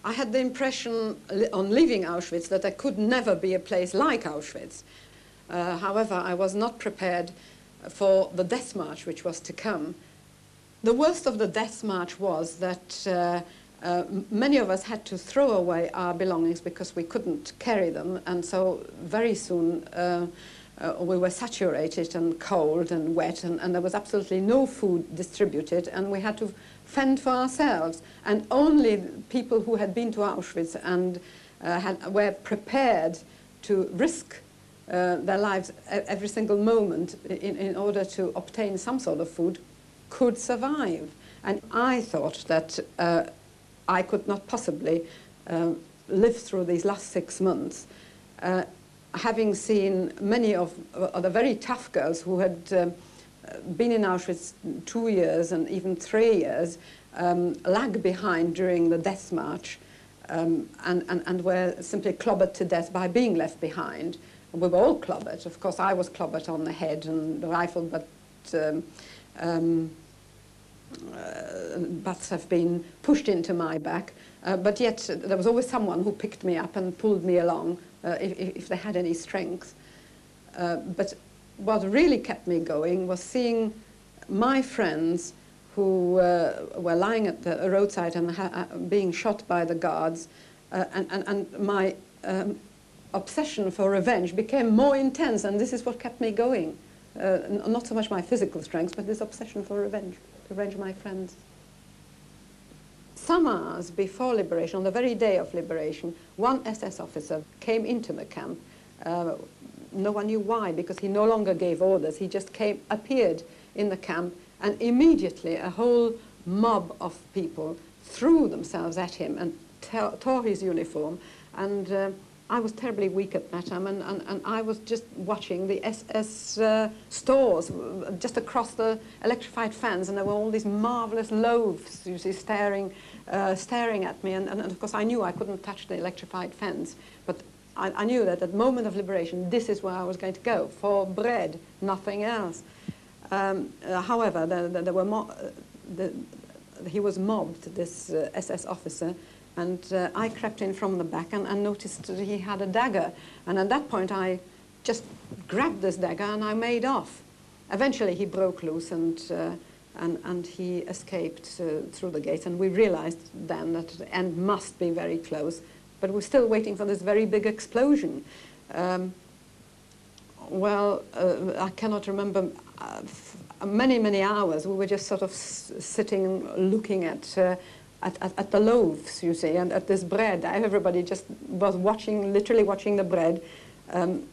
I had the impression on leaving Auschwitz that there could never be a place like Auschwitz. However, I was not prepared for the death march which was to come. The worst of the death march was that many of us had to throw away our belongings because we couldn't carry them, and so very soon we were saturated and cold and wet, and there was absolutely no food distributed, and we had to fend for ourselves. And only people who had been to Auschwitz and were prepared to risk their lives every single moment in order to obtain some sort of food could survive. And I thought that I could not possibly live through these last 6 months, having seen many of the very tough girls who had been in Auschwitz 2 years and even 3 years lag behind during the death march and were simply clobbered to death by being left behind. We were all clobbered. Of course, I was clobbered on the head and the rifle, but butts have been pushed into my back. But yet there was always someone who picked me up and pulled me along if they had any strength. But what really kept me going was seeing my friends who were lying at the roadside and being shot by the guards, and my obsession for revenge became more intense, and this is what kept me going. Not so much my physical strength, but this obsession for revenge, to revenge my friends. Some hours before liberation, on the very day of liberation, one SS officer came into the camp. No one knew why, because he no longer gave orders. He just appeared in the camp, and immediately a whole mob of people threw themselves at him and tore his uniform. And I was terribly weak at that time, and I was just watching the SS stores just across the electrified fans, and there were all these marvelous loaves, you see, staring at me, and of course I knew I couldn't touch the electrified fence, but I knew that at the moment of liberation, this is where I was going to go, for bread, nothing else. However, there were he was mobbed, this SS officer, and I crept in from the back and noticed that he had a dagger. And at that point, I just grabbed this dagger and I made off. Eventually, he broke loose and he escaped through the gates. And we realized then that the end must be very close. But we're still waiting for this very big explosion. I cannot remember many, many hours. We were just sort of sitting, looking at the loaves, you see, and at this bread. Everybody just was watching, literally watching the bread, and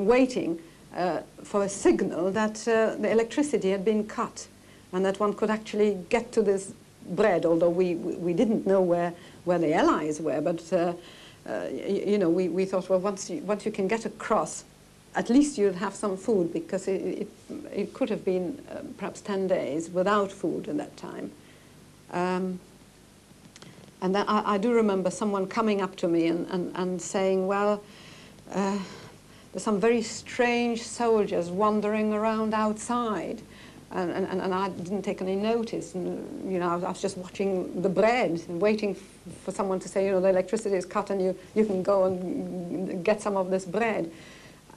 waiting for a signal that the electricity had been cut and that one could actually get to this bread, although we didn't know where the Allies were, but you know, we thought, well, once you can get across, at least you'll have some food, because it could have been perhaps 10 days without food in that time. And then I do remember someone coming up to me and saying, well, there's some very strange soldiers wandering around outside. And I didn't take any notice. And, you know, I was just watching the bread and waiting for someone to say, you know, the electricity is cut and you can go and get some of this bread.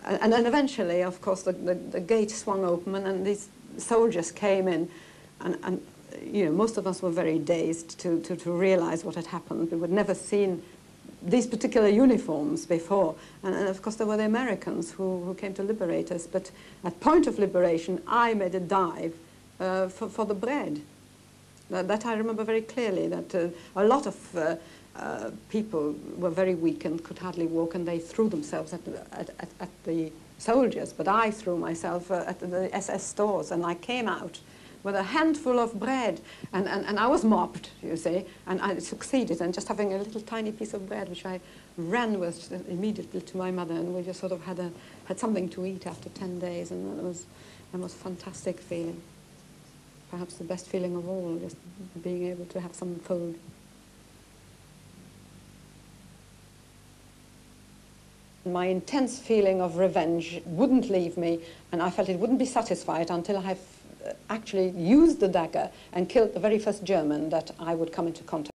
And then eventually, of course, the gate swung open and these soldiers came in, and you know, most of us were very dazed to realize what had happened. We had never seen these particular uniforms before. And of course, there were the Americans who came to liberate us. But at point of liberation, I made a dive for the bread. That I remember very clearly, that a lot of people were very weak and could hardly walk, and they threw themselves at the soldiers. But I threw myself at the SS stores, and I came out with a handful of bread, and I was mobbed, you see, and I succeeded in just having a little tiny piece of bread, which I ran with immediately to my mother, and we just sort of had something to eat after 10 days, and it was a fantastic feeling. Perhaps the best feeling of all, just being able to have some food. My intense feeling of revenge wouldn't leave me, and I felt it wouldn't be satisfied until I have actually used the dagger and killed the very first German that I would come into contact with.